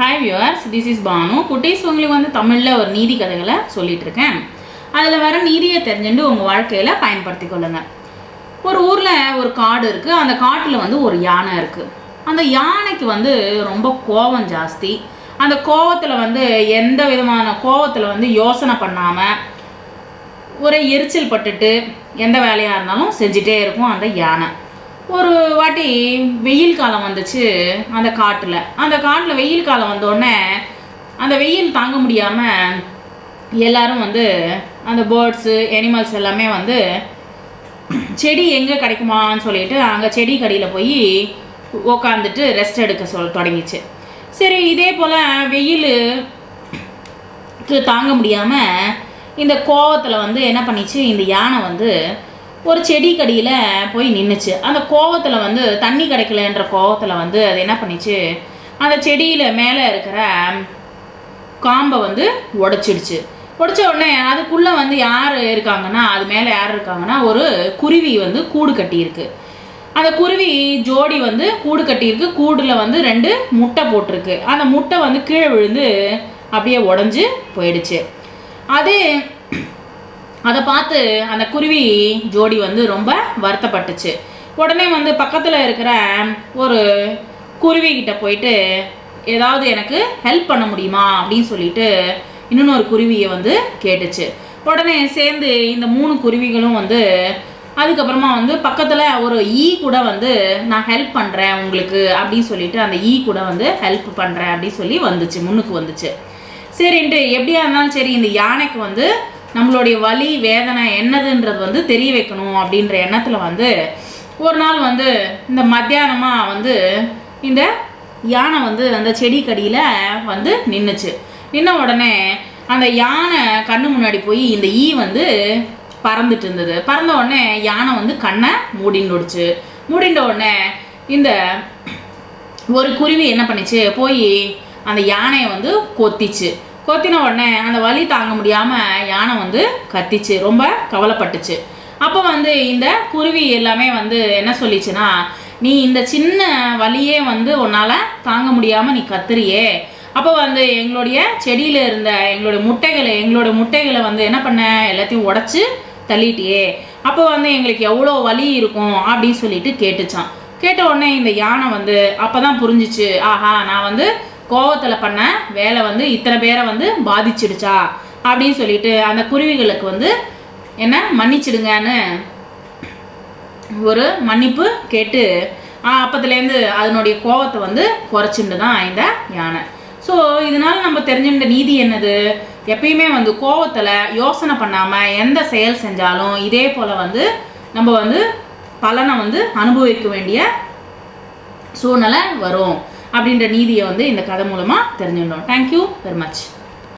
Hi viewers, this is Bhanu. குட்டீஸ் உங்களுக்கு வந்து தமிழில் ஒரு நீதி கதைகளை சொல்லிட்டு இருக்கேன். அதில் வர நீதியை தெரிஞ்சுட்டு உங்கள் வாழ்க்கையில் பயன்படுத்தி கொள்ளுங்கள். ஒரு ஊரில் ஒரு காடு இருக்குது. அந்த காட்டில் வந்து ஒரு யானை இருக்குது. அந்த யானைக்கு வந்து ரொம்ப கோபம் ஜாஸ்தி. அந்த கோபத்தில் வந்து எந்த விதமான கோபத்தில் வந்து யோசனை பண்ணாமல் ஒரே எரிச்சல் பட்டுட்டு எந்த வேலையாக இருந்தாலும் செஞ்சிட்டே இருக்கும் அந்த யானை. ஒரு வாட்டி வெயில் காலம் வந்துச்சு அந்த காட்டில் வெயில் காலம் வந்தோடனே அந்த வெயில் தாங்க முடியாமல் எல்லாரும் வந்து அந்த பேர்ட்ஸு அனிமல்ஸ் எல்லாமே வந்து செடி எங்கே கிடைக்குமான்னு சொல்லிட்டு அங்கே செடி கடியில் போய் உக்காந்துட்டு ரெஸ்ட் எடுக்க தொடங்கிச்சு. சரி, இதே போல் வெயிலுக்கு தாங்க முடியாமல் இந்த கோவத்தில் வந்து என்ன பண்ணிச்சு, இந்த யானை வந்து ஒரு செடி கடியில் போய் நின்றுச்சு. அந்த கோவத்தில் வந்து தண்ணி கிடைக்கலன்ற கோவத்தில் வந்து அது என்ன பண்ணிச்சு, அந்த செடியில் மேலே இருக்கிற காம்பை வந்து உடைச்சிடுச்சு. உடைச்ச உடனே அதுக்குள்ளே வந்து யார் இருக்காங்கன்னா, அது மேலே யார் இருக்காங்கன்னா, ஒரு குருவி வந்து கூடு கட்டியிருக்கு. அந்த குருவி ஜோடி வந்து கூடு கட்டியிருக்கு. கூடில் வந்து 2 முட்டை போட்டிருக்கு. அந்த முட்டை வந்து கீழே விழுந்து அப்படியே உடஞ்சி போயிடுச்சு. அதை பார்த்து அந்த குருவி ஜோடி வந்து ரொம்ப வருத்தப்பட்டுச்சு. உடனே வந்து பக்கத்தில் இருக்கிற ஒரு குருவிக்கிட்ட போயிட்டு ஏதாவது எனக்கு ஹெல்ப் பண்ண முடியுமா அப்படின்னு சொல்லிட்டு இன்னொரு குருவியை வந்து கேட்டுச்சு. உடனே சேர்ந்து இந்த 3 குருவிகளும் வந்து அதுக்கப்புறமா வந்து பக்கத்தில் ஒரு கூட வந்து நான் ஹெல்ப் பண்ணுறேன் உங்களுக்கு அப்படின்னு சொல்லிட்டு அந்த கூட வந்து ஹெல்ப் பண்ணுறேன் அப்படின்னு சொல்லி முன்னுக்கு வந்துச்சு. சரின்ட்டு எப்படியா இருந்தாலும் சரி, இந்த யானைக்கு வந்து நம்மளுடைய வலி வேதனை என்னதுன்றது வந்து தெரிய வைக்கணும் அப்படின்ற எண்ணத்தில் வந்து ஒரு நாள் வந்து இந்த மத்தியானமாக வந்து இந்த யானை வந்து அந்த செடி கடியில் வந்து நின்றுச்சு. நின்ன உடனே அந்த யானை கண்ணு முன்னாடி போய் இந்த வந்து பறந்துட்டு இருந்தது. பறந்த உடனே யானை வந்து கண்ணை மூடிண்ட உடனே இந்த ஒரு குருவி என்ன பண்ணிச்சு, போய் அந்த யானையை வந்து கொத்தின உடனே அந்த வலி தாங்க முடியாமல் யானை வந்து கத்திச்சு, ரொம்ப கவலைப்பட்டுச்சு. அப்போ வந்து இந்த குருவி எல்லாமே வந்து என்ன சொல்லிச்சுன்னா, நீ இந்த சின்ன வலியே வந்து உன்னால் தாங்க முடியாமல் நீ கத்துறியே, அப்போ வந்து எங்களுடைய செடியில் இருந்த எங்களோட முட்டைகளை வந்து என்ன பண்ண, எல்லாத்தையும் உடச்சி தள்ளிட்டியே, அப்போ வந்து எங்களுக்கு எவ்வளோ வலி இருக்கும் அப்படின்னு சொல்லிட்டு கேட்டுச்சான். கேட்ட உடனே இந்த யானை வந்து அப்போ தான் புரிஞ்சிச்சு, ஆஹா, நான் வந்து கோவத்தில் பண்ண வேலை வந்து இத்தனை பேரை வந்து பாதிச்சிடுச்சா அப்படின்னு சொல்லிட்டு அந்த குருவிகளுக்கு வந்து என்ன மன்னிச்சிடுங்கன்னு ஒரு மன்னிப்பு கேட்டு அப்பத்துலேருந்து அதனுடைய கோவத்தை வந்து குறைச்சிட்டு தான் இந்த யானை. ஸோ இதனால் நம்ம தெரிஞ்சுட்ட நீதி என்னது, எப்பயுமே வந்து கோவத்தில் யோசனை பண்ணாமல் எந்த செயல் செஞ்சாலும் இதே போல் வந்து நம்ம வந்து பலனை வந்து அனுபவிக்க வேண்டிய சூழ்நிலை வரும் அப்படின்ற நீதியை வந்து இந்த கதை மூலமாக தெரிஞ்சுட்டோம். Thank you very much.